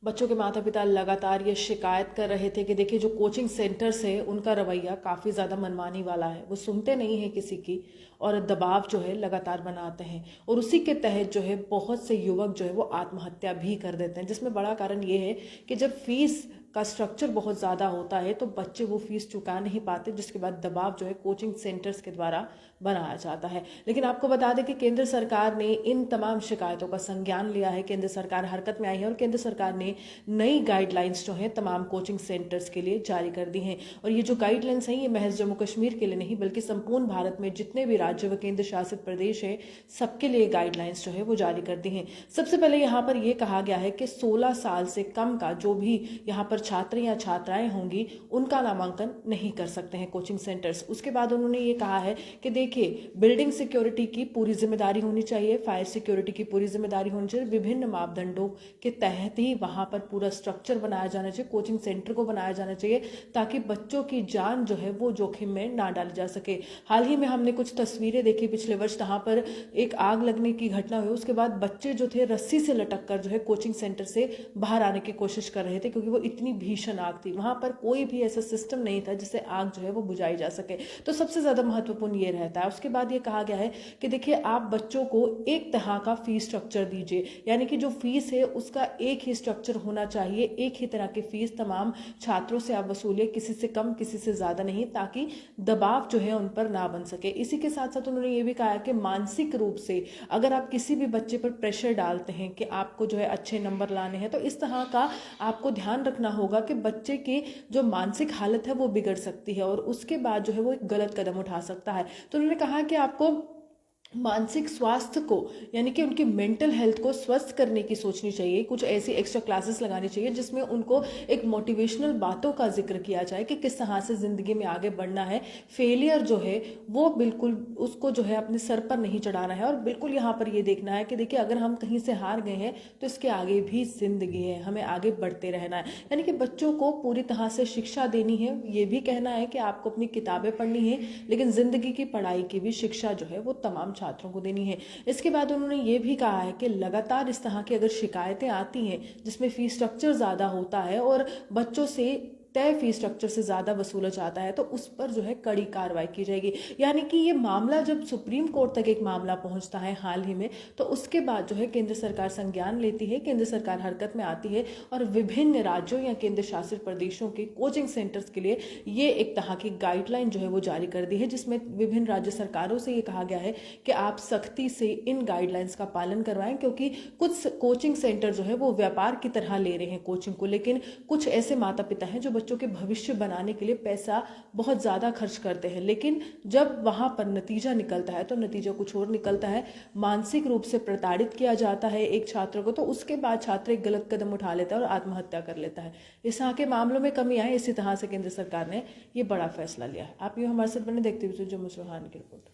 बच्चों के माता पिता लगातार ये शिकायत कर रहे थे कि देखिए जो कोचिंग सेंटर्स है उनका रवैया काफ़ी ज़्यादा मनमानी वाला है। वो सुनते नहीं हैं किसी की और दबाव जो है लगातार बनाते हैं और उसी के तहत जो है बहुत से युवक जो है वो आत्महत्या भी कर देते हैं, जिसमें बड़ा कारण ये है कि जब फीस का स्ट्रक्चर बहुत ज़्यादा होता है तो बच्चे वो फीस चुका नहीं पाते, जिसके बाद दबाव जो है कोचिंग सेंटर्स के द्वारा बनाया जाता है। लेकिन आपको बता दें कि केंद्र सरकार ने इन तमाम शिकायतों का संज्ञान लिया है। केंद्र सरकार हरकत में आई है और केंद्र सरकार ने नई गाइडलाइंस जो है तमाम कोचिंग सेंटर्स के लिए जारी कर दी हैं। और ये जो गाइडलाइंस हैं ये महज जम्मू कश्मीर के लिए नहीं बल्कि संपूर्ण भारत में जितने भी राज्य व केंद्र शासित प्रदेश है सबके लिए गाइडलाइंस जो है वो जारी कर दी हैं। सबसे पहले यहाँ पर यह कहा गया है कि 16 साल से कम का जो भी यहाँ पर छात्र या छात्राएं होंगी उनका नामांकन नहीं कर सकते हैं कोचिंग सेंटर्स। उसके बाद उन्होंने ये कहा है कि देखिए बिल्डिंग सिक्योरिटी की पूरी जिम्मेदारी होनी चाहिए, फायर सिक्योरिटी की पूरी जिम्मेदारी होनी चाहिए, विभिन्न मापदंडों के तहत ही वहां पर पूरा स्ट्रक्चर बनाया जाना चाहिए, कोचिंग सेंटर को बनाया जाना चाहिए ताकि बच्चों की जान जो है वो जोखिम में ना डाली जा सके। हाल ही में हमने कुछ तस्वीरें देखी पिछले वर्ष, जहां पर एक आग लगने की घटना हुई। उसके बाद बच्चे जो थे रस्सी से लटक कर जो है कोचिंग सेंटर से बाहर आने की कोशिश कर रहे थे क्योंकि वो इतनी भीषण आग थी। वहां पर कोई भी ऐसा सिस्टम नहीं था जिससे आग जो है वो बुझाई जा सके। तो सबसे ज्यादा महत्वपूर्ण ये रहता है। उसके बाद ये कहा गया है कि देखिए आप बच्चों को एक तरह का फीस स्ट्रक्चर दीजिए, यानी कि जो फीस है उसका एक ही स्ट्रक्चर होना चाहिए, एक ही तरह की फीस तमाम छात्रों से आप वसूलिए, किसी से कम किसी से ज्यादा नहीं, ताकि दबाव जो है उन पर ना बन सके। इसी के साथ साथ उन्होंने ये भी कहा कि मानसिक रूप से अगर आप किसी भी बच्चे पर प्रेशर डालते हैं कि आपको जो है अच्छे नंबर लाने हैं तो इस तरह का आपको ध्यान रखना होगा कि बच्चे की जो मानसिक हालत है वो बिगड़ सकती है और उसके बाद जो है वो एक गलत कदम उठा सकता है। तो उन्होंने कहा कि आपको मानसिक स्वास्थ्य को यानी कि उनकी मेंटल हेल्थ को स्वस्थ करने की सोचनी चाहिए। कुछ ऐसी एक्स्ट्रा क्लासेस लगानी चाहिए जिसमें उनको एक मोटिवेशनल बातों का जिक्र किया जाए कि किस तरह से जिंदगी में आगे बढ़ना है। फेलियर जो है वो बिल्कुल उसको जो है अपने सर पर नहीं चढ़ाना है और बिल्कुल यहाँ पर ये देखना है कि देखिए अगर हम कहीं से हार गए हैं तो इसके आगे भी जिंदगी है, हमें आगे बढ़ते रहना है। यानी कि बच्चों को पूरी तरह से शिक्षा देनी है। ये भी कहना है कि आपको अपनी किताबें पढ़नी है लेकिन जिंदगी की पढ़ाई की भी शिक्षा जो है वो तमाम छात्रों को देनी है। इसके बाद उन्होंने ये भी कहा है कि लगातार इस तरह की अगर शिकायतें आती हैं जिसमें फीस स्ट्रक्चर ज़्यादा होता है और बच्चों से तय फीस स्ट्रक्चर से ज़्यादा वसूला जाता है तो उस पर जो है कड़ी कार्रवाई की जाएगी। यानी कि ये मामला जब सुप्रीम कोर्ट तक एक मामला पहुंचता है हाल ही में तो उसके बाद जो है केंद्र सरकार संज्ञान लेती है, केंद्र सरकार हरकत में आती है और विभिन्न राज्यों या केंद्र शासित प्रदेशों के कोचिंग सेंटर्स के लिए ये एक तरह की गाइडलाइन जो है वो जारी कर दी है, जिसमें विभिन्न राज्य सरकारों से ये कहा गया है कि आप सख्ती से इन गाइडलाइंस का पालन करवाएं, क्योंकि कुछ कोचिंग सेंटर जो है वो व्यापार की तरह ले रहे हैं कोचिंग को, लेकिन कुछ ऐसे माता पिता हैं जो बच्चों के भविष्य बनाने के लिए पैसा बहुत ज़्यादा खर्च करते हैं, लेकिन जब वहाँ पर नतीजा निकलता है तो नतीजा कुछ और निकलता है। मानसिक रूप से प्रताड़ित किया जाता है एक छात्र को, तो उसके बाद छात्र एक गलत कदम उठा लेता है और आत्महत्या कर लेता है। इस तरह के मामलों में कमी आए, इसी तरह से केंद्र सरकार ने ये बड़ा फैसला लिया है। आप यूँ हमारे साथ बने देखते हुए जम्मू चौहान की रिपोर्ट।